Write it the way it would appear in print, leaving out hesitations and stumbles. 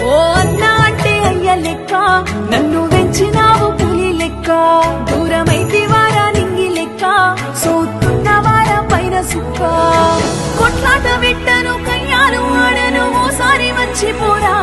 ఓ అన్నా అంటే అయ్య లెక్క నన్ను వెంచినావు పులి లెక్క దూరమైతే వారా నింగి లెక్క సోతున్న వార పైన సుక్క కొట్లాట పెట్టను కయ్యాను ఆడను ఓసారి వచ్చిపోరా